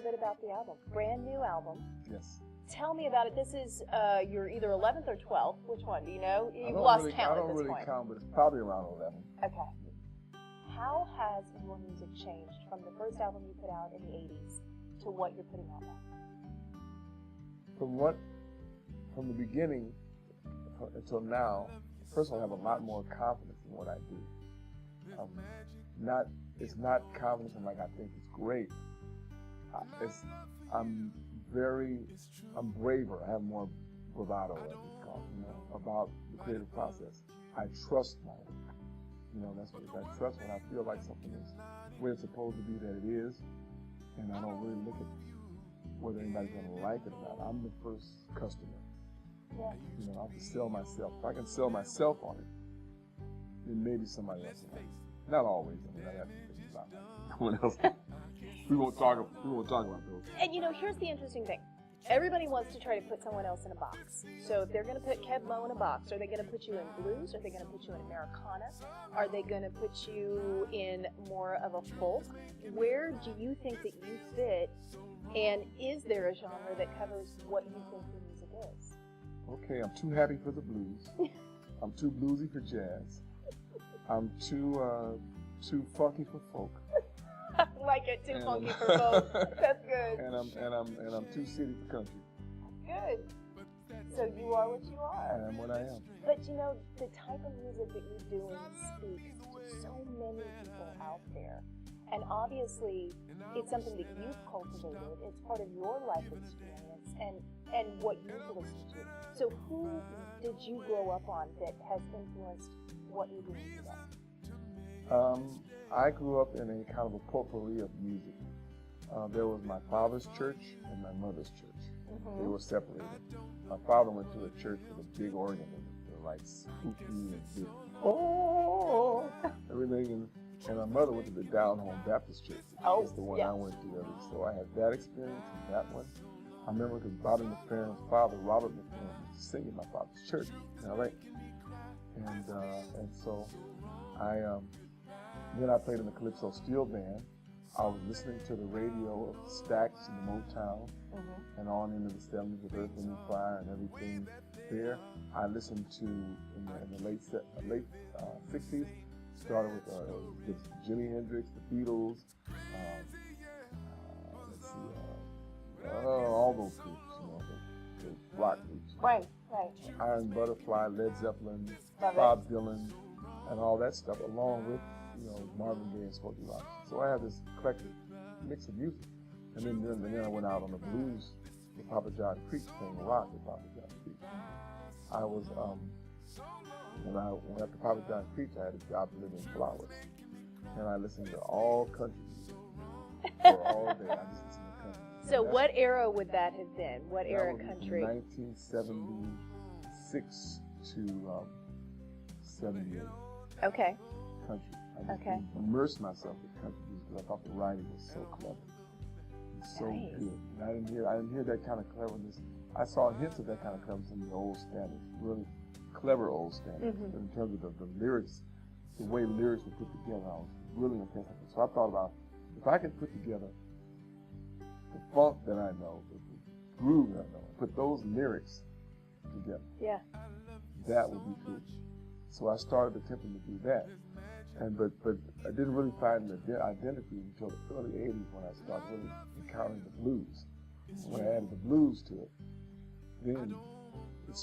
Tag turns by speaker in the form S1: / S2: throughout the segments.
S1: bit about the album. Brand new album.
S2: Yes.
S1: Tell me about it. This is your either 11th or 12th. Which one? Do you know? You've
S2: lost
S1: count
S2: I
S1: at
S2: don't
S1: this
S2: really
S1: point.
S2: count, but it's probably around 11.
S1: Okay. How has your music changed from the first album you put out in the 80s to what you're putting out now?
S2: From the beginning until now, first of all, I have a lot more confidence in what I do. It's not confidence in like I think it's great. I'm braver. I have more bravado, as it's called, about the creative process. I trust my work. That's what I trust when I feel like something is where it's supposed to be that it is, and I don't really look at whether anybody's going to like it or not. I'm the first customer.
S1: Yeah.
S2: I can sell myself. If I can sell myself on it, then maybe somebody else will like it. Not always. I have to think about someone else. We won't talk about those.
S1: And here's the interesting thing. Everybody wants to try to put someone else in a box. So if they're going to put Keb Mo in a box, are they going to put you in blues? Are they going to put you in Americana? Are they going to put you in more of a folk? Where do you think that you fit? And is there a genre that covers what you think your music is?
S2: Okay, I'm too happy for the blues. I'm too bluesy for jazz. I'm too funky for folk.
S1: I like it, too funky for folk. That's good.
S2: And I'm too city for country.
S1: Good. So you are what you are.
S2: I am what I am.
S1: But the type of music that you're doing speaks to so many people out there. And obviously, it's something that you've cultivated. It's part of your life experience and what you listen to. So who did you grow up on that has influenced what you're doing today?
S2: I grew up in a kind of a potpourri of music. There was my father's church and my mother's church. Mm-hmm. They were separated. My father went to a church with a big organ in it. They were like spooky and big. Oh, everything. And my mother went to the Down Home Baptist Church. That's the one I went to. So I had that experience and that one. I remember because Bobby McFerrin's father, Robert McFerrin, was singing in my father's church in L.A. And so then I played in the Calypso Steel Band. I was listening to the radio of Stax and Motown, and on into the 70s with Earth, Wind & Fire and everything there. I listened to, in the late 60s, started with Jimi Hendrix, the Beatles, all those groups, the rock groups.
S1: Right.
S2: Iron Butterfly, Led Zeppelin, Bob Dylan, and all that stuff, along with Marvin Gaye and Smokey Robinson. So I had this eclectic mix of music, and then I went out on the blues with Papa John Creek, playing rock with Papa John Creek. I was after Papa John Creek, I had a job to live in Flowers, and I listened to all country music for all day. I just listened to country.
S1: So what era would that have been? What era country?
S2: 1976 to 78.
S1: Okay.
S2: Country. I just immersed myself in country music because I thought the writing was so clever, so good. And I didn't hear that kind of cleverness. I saw hints of that kind of cleverness in the old standards, really clever old standards. Mm-hmm. In terms of the lyrics, the way lyrics were put together, I was really impressed with it. So I thought about, if I could put together the funk that I know, the groove that I know, put those lyrics together, that would be cool. So I started attempting to do that. But I didn't really find the identity until the early 80s when I started really encountering the blues. When I added the blues to it, then I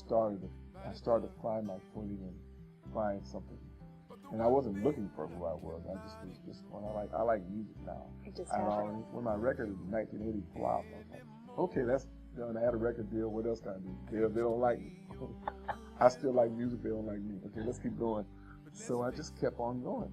S2: started to find my footing and find something. And I wasn't looking for who I was. I just when I like music now.
S1: It just happened.
S2: When my record in 1980 flopped, I was like, okay, that's done. I had a record deal. What else can I do? They don't like me. I still like music. They don't like me. Okay, let's keep going. So I just kept on going.